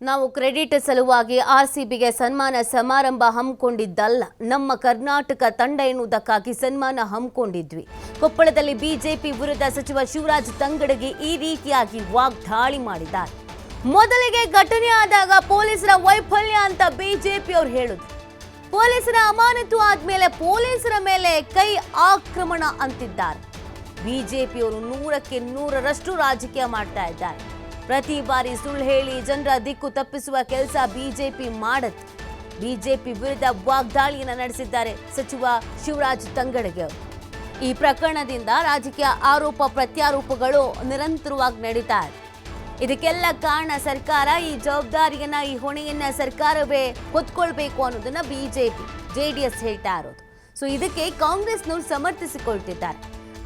ನಾವು ಕ್ರೆಡಿಟ್ ಸಲುವಾಗಿ ಆರ್ಸಿಬಿಗೆ ಸನ್ಮಾನ ಸಮಾರಂಭ ಹಮ್ಮಿಕೊಂಡಿದ್ದಲ್ಲ. ನಮ್ಮ ಕರ್ನಾಟಕ ತಂಡ ಎನ್ನುವುದಕ್ಕಾಗಿ ಸನ್ಮಾನ ಹಮ್ಮಿಕೊಂಡಿದ್ವಿ. ಕೊಪ್ಪಳದಲ್ಲಿ ಬಿಜೆಪಿ ವಿರುದ್ಧ ಸಚಿವ ಶಿವರಾಜ್ ತಂಗಡಗಿ ಈ ರೀತಿಯಾಗಿ ವಾಗ್ದಾಳಿ ಮಾಡಿದ್ದಾರೆ. ಮೊದಲಿಗೆ ಘಟನೆ ಆದಾಗ ಪೊಲೀಸರ ವೈಫಲ್ಯ ಅಂತ ಬಿಜೆಪಿಯವರು ಹೇಳಿದ್ರು. ಪೊಲೀಸರ ಅಮಾನತು ಆದ್ಮೇಲೆ ಪೊಲೀಸರ ಮೇಲೆ ಕೈ ಆಕ್ರಮಣ ಅಂತಿದ್ದಾರೆ. ಬಿಜೆಪಿಯವರು 100ಕ್ಕೆ 100ರಷ್ಟು ರಾಜಕೀಯ ಮಾಡ್ತಾ ಇದ್ದಾರೆ. ಪ್ರತಿ ಬಾರಿ ಸುಳ್ಳು ಹೇಳಿ ಜನರ ದಿಕ್ಕು ತಪ್ಪಿಸುವ ಕೆಲಸ ಬಿಜೆಪಿ ಮಾಡುತ್ತೆ. ಬಿಜೆಪಿ ವಿರುದ್ಧ ವಾಗ್ದಾಳಿಯನ್ನು ನಡೆಸಿದ್ದಾರೆ ಸಚಿವ ಶಿವರಾಜ್ ತಂಗಡಗಿ ಅವರು. ಈ ಪ್ರಕರಣದಿಂದ ರಾಜಕೀಯ ಆರೋಪ ಪ್ರತ್ಯಾರೋಪಗಳು ನಿರಂತರವಾಗಿ ನಡೀತಾ ಇದೆ. ಇದಕ್ಕೆಲ್ಲ ಕಾರಣ ಸರ್ಕಾರ. ಈ ಜವಾಬ್ದಾರಿಯನ್ನ, ಈ ಹೊಣೆಯನ್ನ ಸರ್ಕಾರವೇ ಹೊತ್ಕೊಳ್ಬೇಕು ಅನ್ನೋದನ್ನ ಬಿಜೆಪಿ ಜೆಡಿಎಸ್ ಹೇಳ್ತಾ ಇರೋದು. ಸೊ ಇದಕ್ಕೆ ಕಾಂಗ್ರೆಸ್ನವ್ರು ಸಮರ್ಥಿಸಿಕೊಳ್ತಿದ್ದಾರೆ.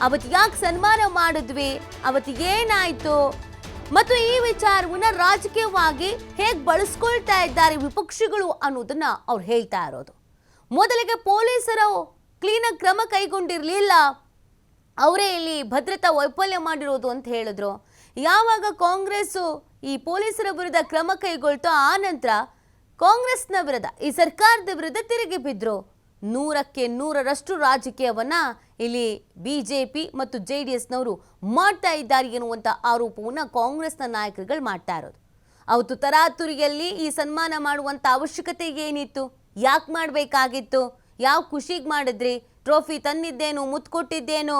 ಅವತ್ತು ಯಾಕೆ ಸನ್ಮಾನ ಮಾಡಿದ್ವಿ, ಅವತ್ತು ಏನಾಯ್ತು ಮತ್ತು ಈ ವಿಚಾರವನ್ನ ರಾಜಕೀಯವಾಗಿ ಹೇಗೆ ಬಳಸ್ಕೊಳ್ತಾ ಇದ್ದಾರೆ ವಿಪಕ್ಷಗಳು ಅನ್ನೋದನ್ನ ಅವ್ರು ಹೇಳ್ತಾ ಇರೋದು. ಮೊದಲಿಗೆ ಪೊಲೀಸರು ಕ್ಲೀನಾಗಿ ಕ್ರಮ ಕೈಗೊಂಡಿರಲಿಲ್ಲ, ಅವರೇ ಇಲ್ಲಿ ಭದ್ರತಾ ವೈಫಲ್ಯ ಮಾಡಿರೋದು ಅಂತ ಹೇಳಿದ್ರು. ಯಾವಾಗ ಕಾಂಗ್ರೆಸ್ ಈ ಪೊಲೀಸರ ವಿರುದ್ಧ ಕ್ರಮ ಕೈಗೊಳ್ತೋ ಆ ನಂತರ ಕಾಂಗ್ರೆಸ್ನ ವಿರುದ್ಧ, ಈ ಸರ್ಕಾರದ ವಿರುದ್ಧ ತಿರುಗಿ ಬಿದ್ರು. 100ಕ್ಕೆ 100ರಷ್ಟು ರಾಜಕೀಯವನ್ನ ಇಲ್ಲಿ ಬಿಜೆಪಿ ಮತ್ತು ಜೆಡಿಎಸ್ನವರು ಮಾಡ್ತಾ ಇದ್ದಾರೆ ಎನ್ನುವಂಥ ಆರೋಪವನ್ನು ಕಾಂಗ್ರೆಸ್ನ ನಾಯಕರುಗಳು ಮಾಡ್ತಾ ಇರೋದು. ಅವತ್ತು ತರಾತುರಿಯಲ್ಲಿ ಈ ಸನ್ಮಾನ ಮಾಡುವಂಥ ಅವಶ್ಯಕತೆ ಏನಿತ್ತು, ಯಾಕೆ ಮಾಡಬೇಕಾಗಿತ್ತು, ಯಾವ ಖುಷಿಗೆ ಮಾಡಿದ್ರಿ, ಟ್ರೋಫಿ ತಂದಿದ್ದೇನು, ಮುತ್ತು ಕೊಟ್ಟಿದ್ದೇನು,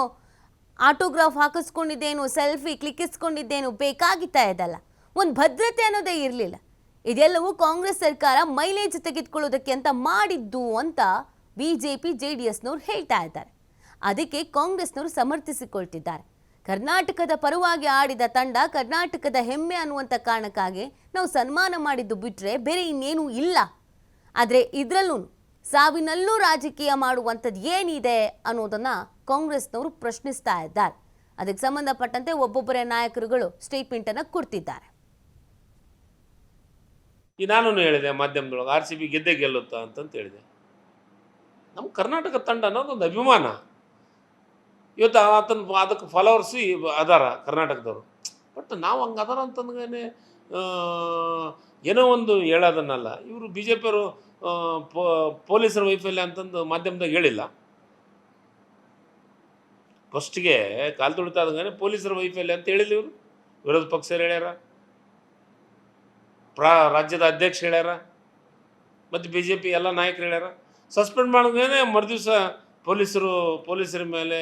ಆಟೋಗ್ರಾಫ್ ಹಾಕಿಸ್ಕೊಂಡಿದ್ದೇನು, ಸೆಲ್ಫಿ ಕ್ಲಿಕ್ಕಿಸ್ಕೊಂಡಿದ್ದೇನು, ಬೇಕಾಗಿತ್ತಾ ಇದಲ್ಲ. ಒಂದು ಭದ್ರತೆ ಅನ್ನೋದೇ ಇರಲಿಲ್ಲ. ಇದೆಲ್ಲವೂ ಕಾಂಗ್ರೆಸ್ ಸರ್ಕಾರ ಮೈಲೇಜ್ ತೆಗೆದುಕೊಳ್ಳೋದಕ್ಕೆ ಅಂತ ಮಾಡಿದ್ದು ಅಂತ ಬಿಜೆಪಿ ಜೆಡಿಎಸ್ನವ್ರು ಹೇಳ್ತಾ ಇದ್ದಾರೆ. ಅದಕ್ಕೆ ಕಾಂಗ್ರೆಸ್ನವರು ಸಮರ್ಥಿಸಿಕೊಳ್ತಿದ್ದಾರೆ. ಕರ್ನಾಟಕದ ಪರವಾಗಿ ಆಡಿದ ತಂಡ ಕರ್ನಾಟಕದ ಹೆಮ್ಮೆ ಅನ್ನುವಂಥ ಕಾರಣಕ್ಕಾಗಿ ನಾವು ಸನ್ಮಾನ ಮಾಡಿದ್ದು ಬಿಟ್ಟರೆ ಬೇರೆ ಇನ್ನೇನೂ ಇಲ್ಲ. ಆದರೆ ಇದರಲ್ಲೂ ಸಾವಿನಲ್ಲೂ ರಾಜಕೀಯ ಮಾಡುವಂಥದ್ದು ಏನಿದೆ ಅನ್ನೋದನ್ನು ಕಾಂಗ್ರೆಸ್ನವರು ಪ್ರಶ್ನಿಸ್ತಾ ಇದ್ದಾರೆ. ಅದಕ್ಕೆ ಸಂಬಂಧಪಟ್ಟಂತೆ ಒಬ್ಬೊಬ್ಬರ ನಾಯಕರುಗಳು ಸ್ಟೇಟ್ಮೆಂಟನ್ನು ಕೊಡ್ತಿದ್ದಾರೆ. ನಾನು ಹೇಳಿದೆ ಮಾಧ್ಯಮದೊಳಗೆ, RCB ಗೆದ್ದೇ ಗೆಲ್ಲುತ್ತಾ ಅಂತಂತ ಹೇಳಿದೆ. ನಮ್ಮ ಕರ್ನಾಟಕ ತಂಡ ಅನ್ನೋದು ಒಂದು ಅಭಿಮಾನ. ಇವತ್ತು ಅದಕ್ಕೆ ಫಾಲೋವರ್ಸು ಅದಾರ ಕರ್ನಾಟಕದವರು. ಬಟ್ ನಾವು ಹಂಗೆ ಅದಾರ ಅಂತಂದ್ರೆ ಏನೋ ಒಂದು ಹೇಳೋದನ್ನಲ್ಲ. ಇವರು BJP-ಯವರು ಪೊಲೀಸರ ವೈಫಲ್ಯ ಅಂತಂದು ಮಾಧ್ಯಮದಾಗ ಹೇಳಿಲ್ಲ. ಫಸ್ಟ್ಗೆ ಕಾಲು ತುಳಿತಾದಂಗೆ ಪೊಲೀಸರ ವೈಫಲ್ಯ ಅಂತ ಹೇಳಿಲ್ಲ. ಇವರು ವಿರೋಧ ಪಕ್ಷರು ಹೇಳ್ಯಾರ, ರಾಜ್ಯದ ಅಧ್ಯಕ್ಷ ಹೇಳ್ಯಾರ, ಮತ್ತು BJP ಎಲ್ಲ ನಾಯಕರು ಹೇಳ್ಯಾರ. ಸಸ್ಪೆಂಡ್ ಮಾಡಿದ್ಮೇಲೆ ಮರುದಿವಸ ಪೊಲೀಸರ ಮೇಲೆ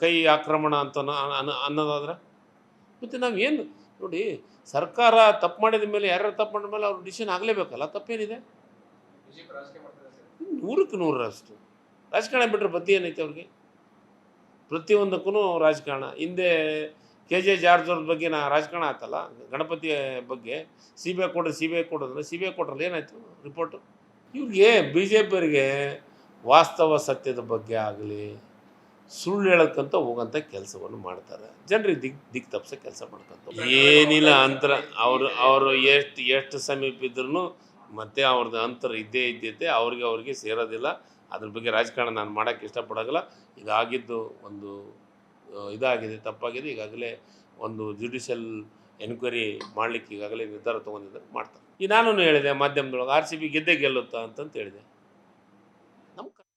ಕೈ ಆಕ್ರಮಣ ಅಂತ ಅನ್ನೋದಾದ್ರೆ ಮತ್ತು ನಾವೇನು ನೋಡಿ, ಸರ್ಕಾರ ತಪ್ಪು ಮಾಡಿದ ಮೇಲೆ, ಯಾರ್ಯಾರು ತಪ್ಪು ಮಾಡಿದ ಮೇಲೆ ಅವ್ರ ಡಿಸಿಷನ್ ಆಗಲೇಬೇಕಲ್ಲ. ತಪ್ಪೇನಿದೆ? 100ಕ್ಕೆ 100ರಷ್ಟು ರಾಜಕಾರಣ ಬಿಟ್ಟರೆ ಬತ್ತಿ ಏನೈತೆ ಅವ್ರಿಗೆ? ಪ್ರತಿಯೊಂದಕ್ಕೂ ರಾಜಕಾರಣ. ಹಿಂದೆ KJ ಜಾರ್ಜ್ ಅವ್ರ ಬಗ್ಗೆ ರಾಜಕಾರಣ ಆಯ್ತಲ್ಲ, ಗಣಪತಿ ಬಗ್ಗೆ CBI ಕೊಡೋದ್ರೆ CBI ಕೊಟ್ರಲ್ಲ, ಏನಾಯಿತು ರಿಪೋರ್ಟು? ಇವ್ರಿಗೆ BJP-ಅವರಿಗೆ ವಾಸ್ತವ ಸತ್ಯದ ಬಗ್ಗೆ ಆಗಲಿ ಸುಳ್ಳು ಹೇಳಕ್ಕಂತ ಹೋಗೋಂಥ ಕೆಲಸವನ್ನು ಮಾಡ್ತಾರೆ. ಜನರಿಗೆ ದಿಕ್ ತಪ್ಪಿಸೋ ಕೆಲಸ ಮಾಡ್ಕೊಂತ ಏನಿಲ್ಲ ಅಂತರ. ಅವರು ಎಷ್ಟು ಸಮೀಪ ಇದ್ರೂ ಮತ್ತೆ ಅವ್ರದ್ದು ಅಂತರ ಇದ್ದೇ ಇದ್ದೈತೆ. ಅವ್ರಿಗೆ ಸೇರೋದಿಲ್ಲ. ಅದ್ರ ಬಗ್ಗೆ ರಾಜಕಾರಣ ನಾನು ಮಾಡೋಕ್ಕೆ ಇಷ್ಟಪಡೋಲ್ಲ. ಇದಾಗಿದ್ದು ಒಂದು ಇದಾಗಿದೆ, ತಪ್ಪಾಗಿದೆ. ಈಗಾಗಲೇ ಒಂದು ಜುಡಿಷಿಯಲ್ ಎನ್ಕ್ವೈರಿ ಮಾಡಲಿಕ್ಕೆ ಈಗಾಗಲೇ ನಿರ್ಧಾರ ತೊಗೊಂಡಿದ್ದಾರೆ, ಮಾಡ್ತಾರೆ. ನಾನು ಹೇಳಿದೆ ಮಾಧ್ಯಮದೊಳಗೆ, RCB ಗೆದ್ದೇ ಗೆಲ್ಲುತ್ತಾ ಅಂತಂತ ಹೇಳಿದೆ.